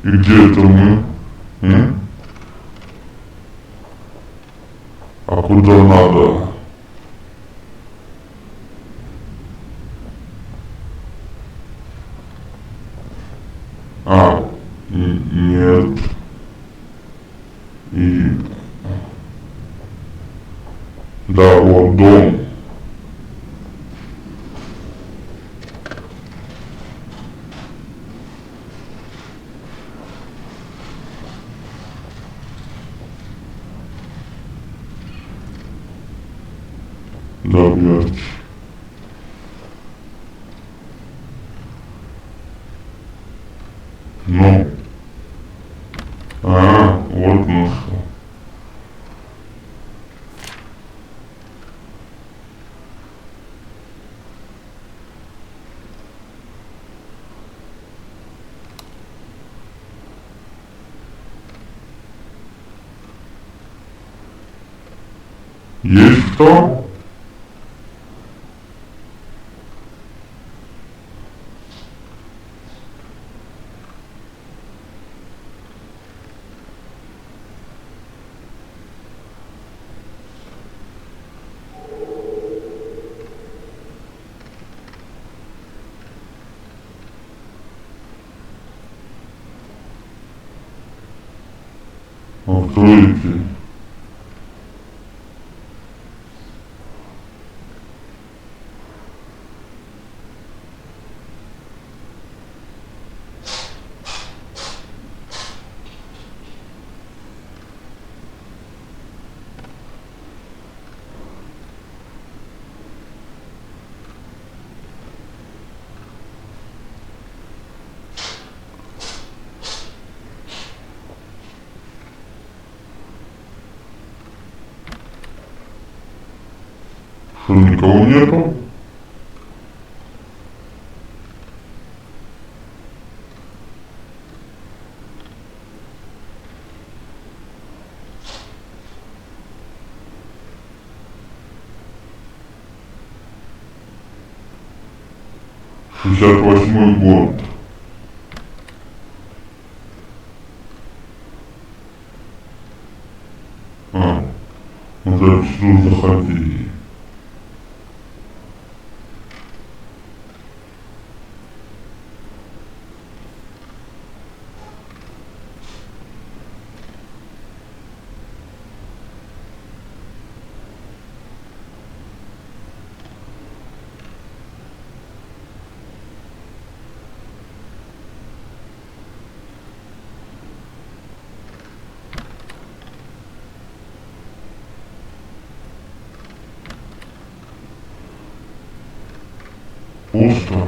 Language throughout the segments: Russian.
И где это мы? М? А куда надо? А, нет. И... Да, вот дом. Да, блядь. Ну. Вот ну что. Есть кто? Откройте. Что, никого нету? Шестьдесят восьмой год. Значит, что заходи. Пусто.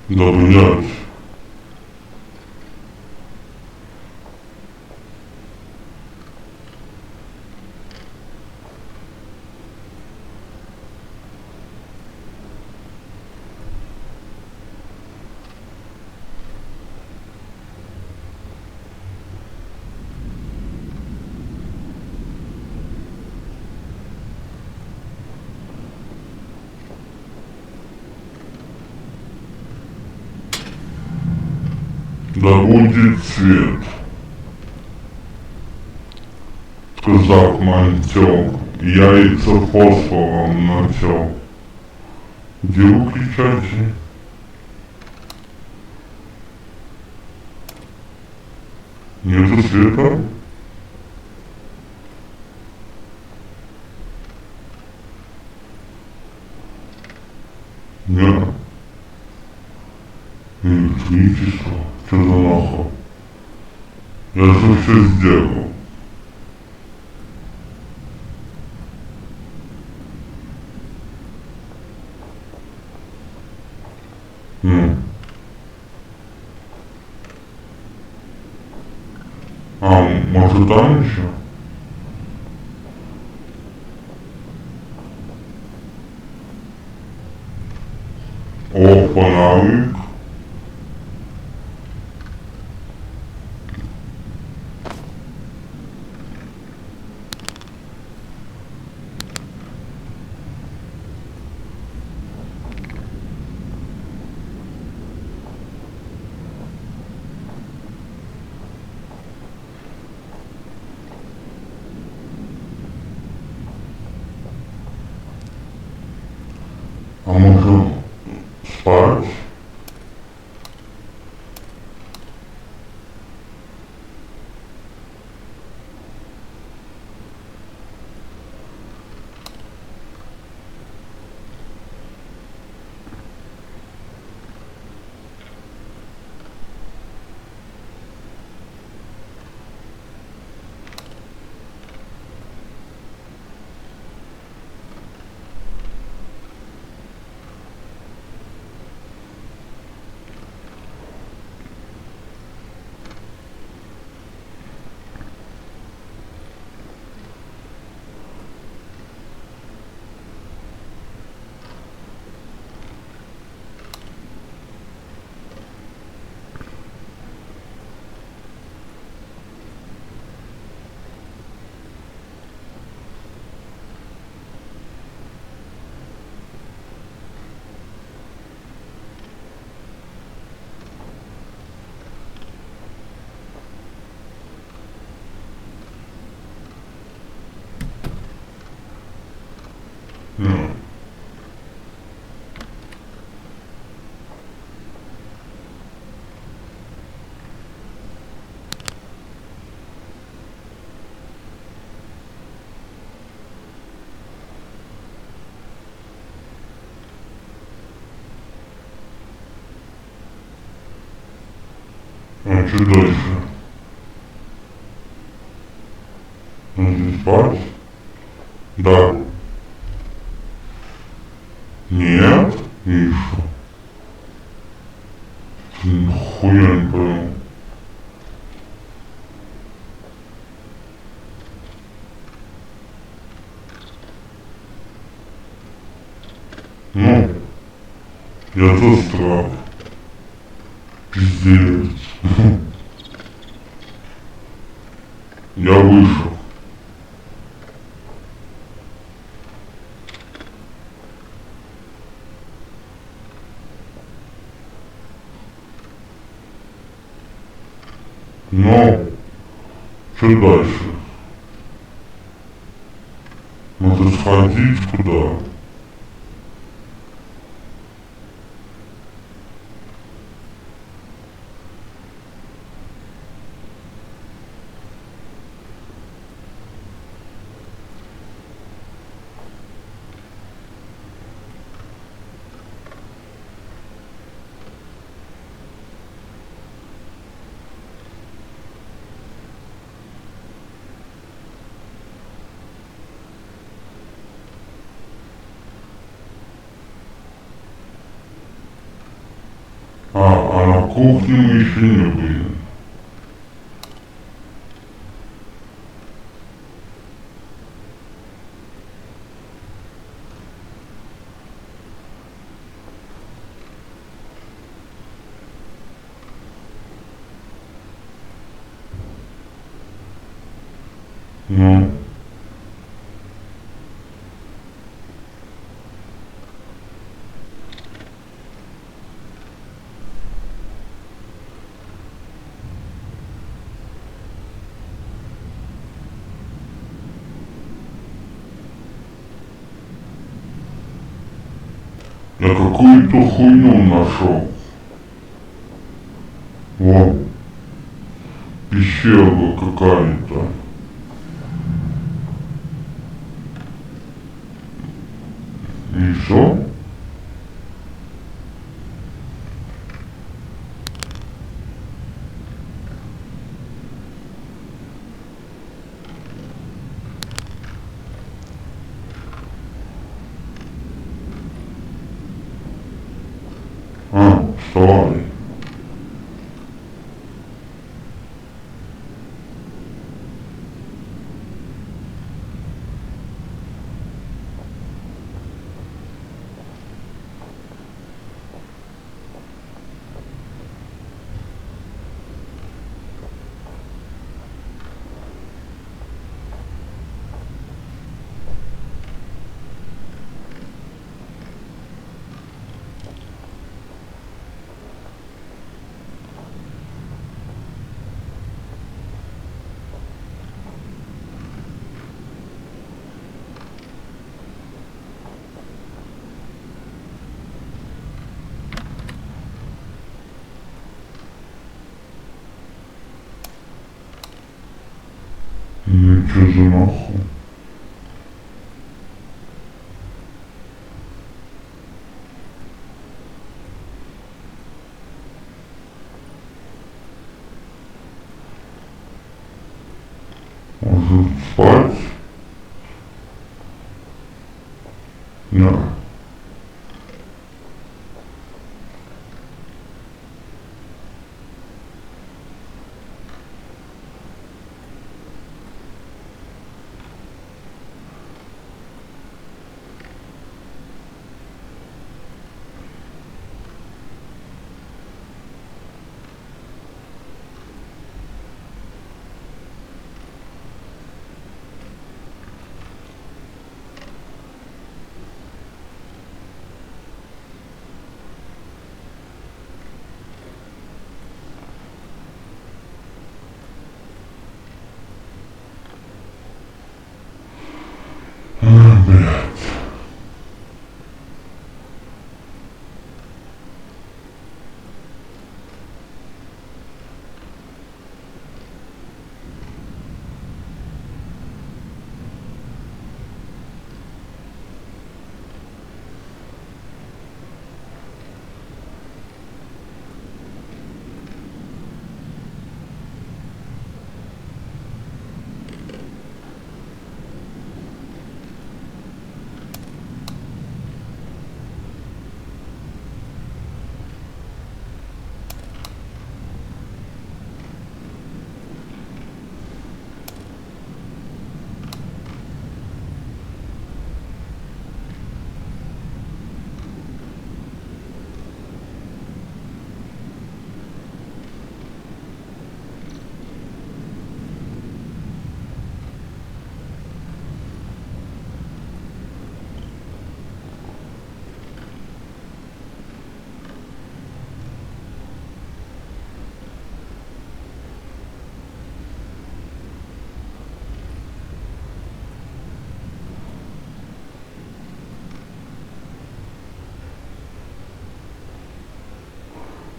Да, блядь. Да будет свет. Сказав мантел, яйца фосфором нател. Где выключатель? Нету света? Нет. Электричество. Что за нахуй? Я же все сделал. Ну. А, может там еще? О, фонарик. А может спать? Ну. А что дальше? Нужно спать? Да. Нет? И что? Хуя не понял. Ну, я тоже страх. Пиздец. Я вышел. Но, что дальше? Надо сходить куда? А на кухне мы еще не были. Ну, я какую-то хуйню нашел. Вот, пещера какая-то. И что? А, вставай. Ну чё за нахуй? Может спать? На. Блядь.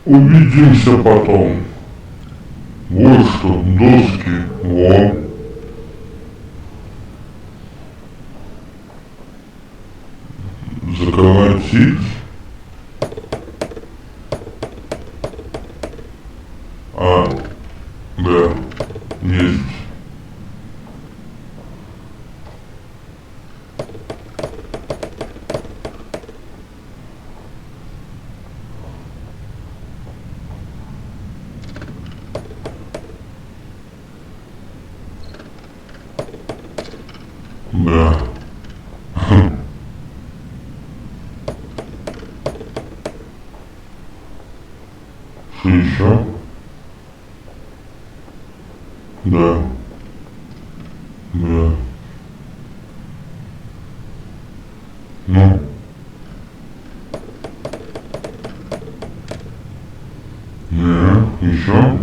Увидимся потом. Вот что, доски, вот. Заколотить. А, да, есть. Да. Что еще? Да. Да. Ну. Не, еще?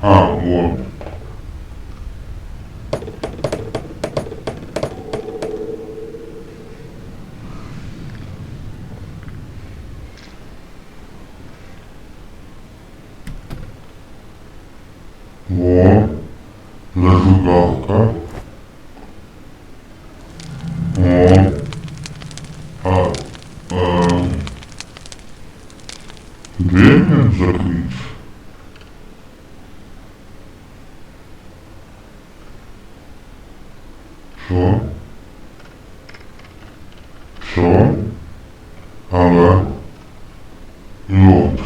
А, вот. Вот. Зажигалка. Вот. А, дверь закрыть. Что? Что? Ага. Вот.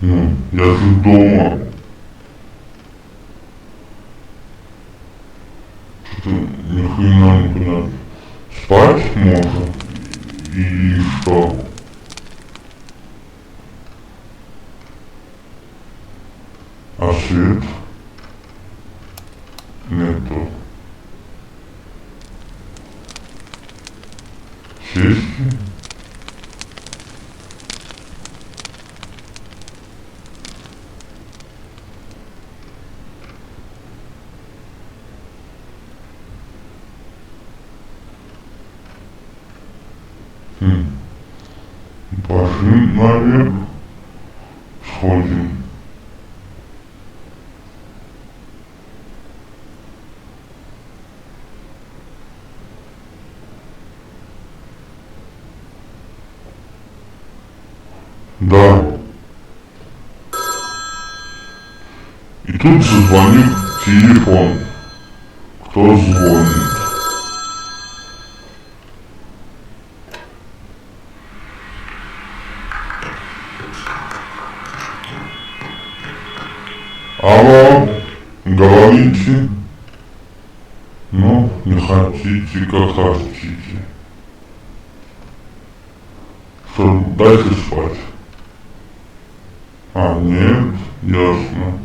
Ну, я же дома. Что-то нихрена не понятно. Спать можно? И что? А свет? Нету. Сесть? Хм. Пошли наверх, сходим. Да. И тут зазвонит телефон. Кто звонит? Алло, говорите? Ну, не хотите, как хотите. Что, дайте спать. А, нет, ясно.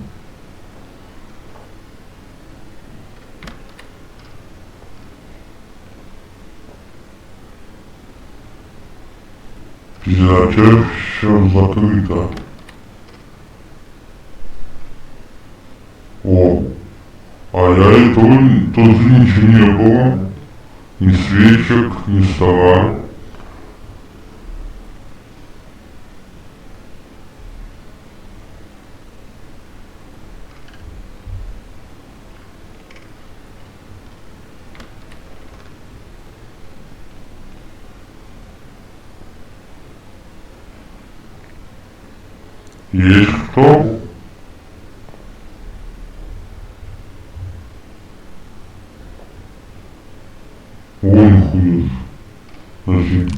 Библиотека сейчас закрыта. О, а я и тоже ничего не было. Ни свечек, ни стола. Есть кто? Вон ходит. Подожди.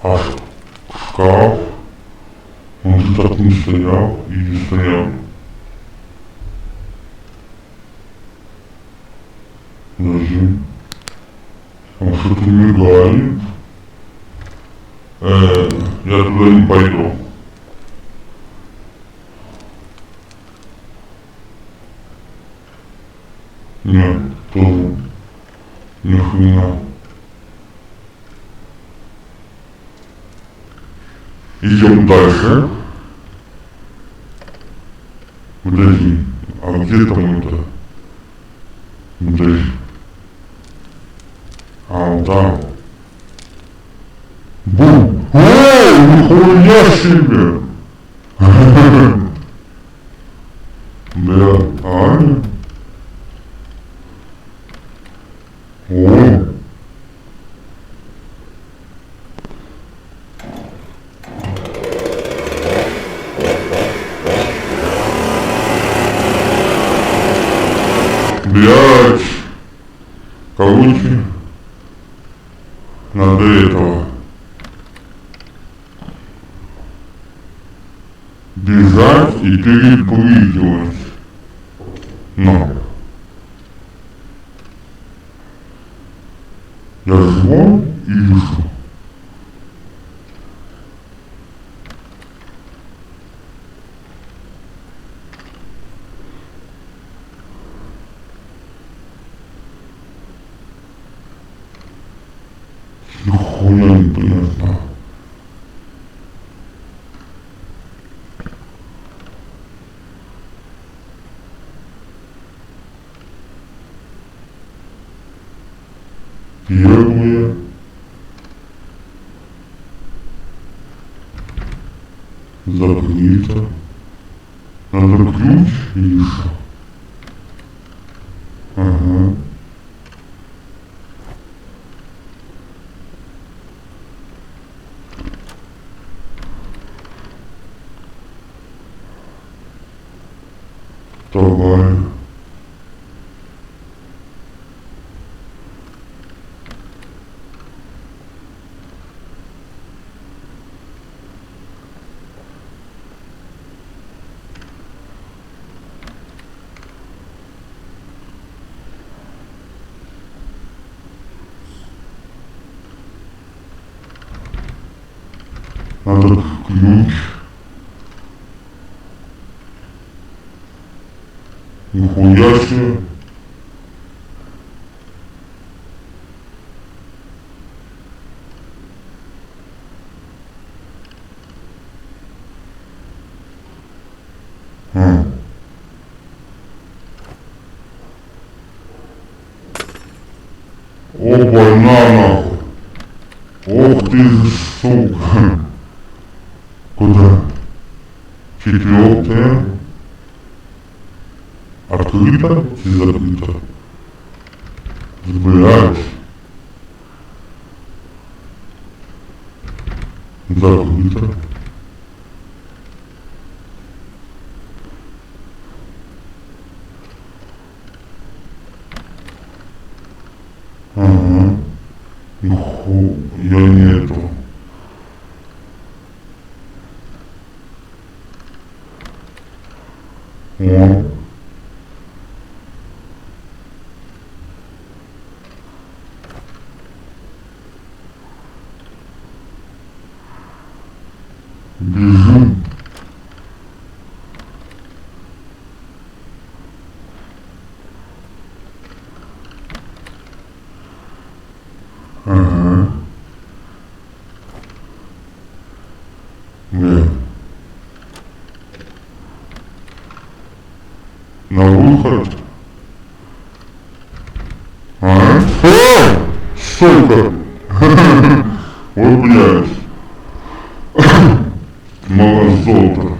А шкаф? Он же так не стоял или стоял? Подожди. Он что-то мигает. Я туда не пойду. Нет, тоже. Ни хрена. Идем дальше. Подожди, а где там это? Подожди. А, вот там. Бум! Эй, нихуя себе! Да, Аня? О! Блядь! Короче, надо этого бежать и перепрыгивать. Но я звон или что? Нихуя не понятно. Первое. Закрыто. Надо ключ или что? Ага. Второе. Надо ключ. Нихуя себе. Опа, на нахуй. Ох ты, сука. Куда? Четвертая. Открыто и закрыто. Блядь. Закрыто. Ага. Нихуя нету. О. Бежим. Ага. Нет. На выход. А? Сука! Ой, блядь. Мало золота.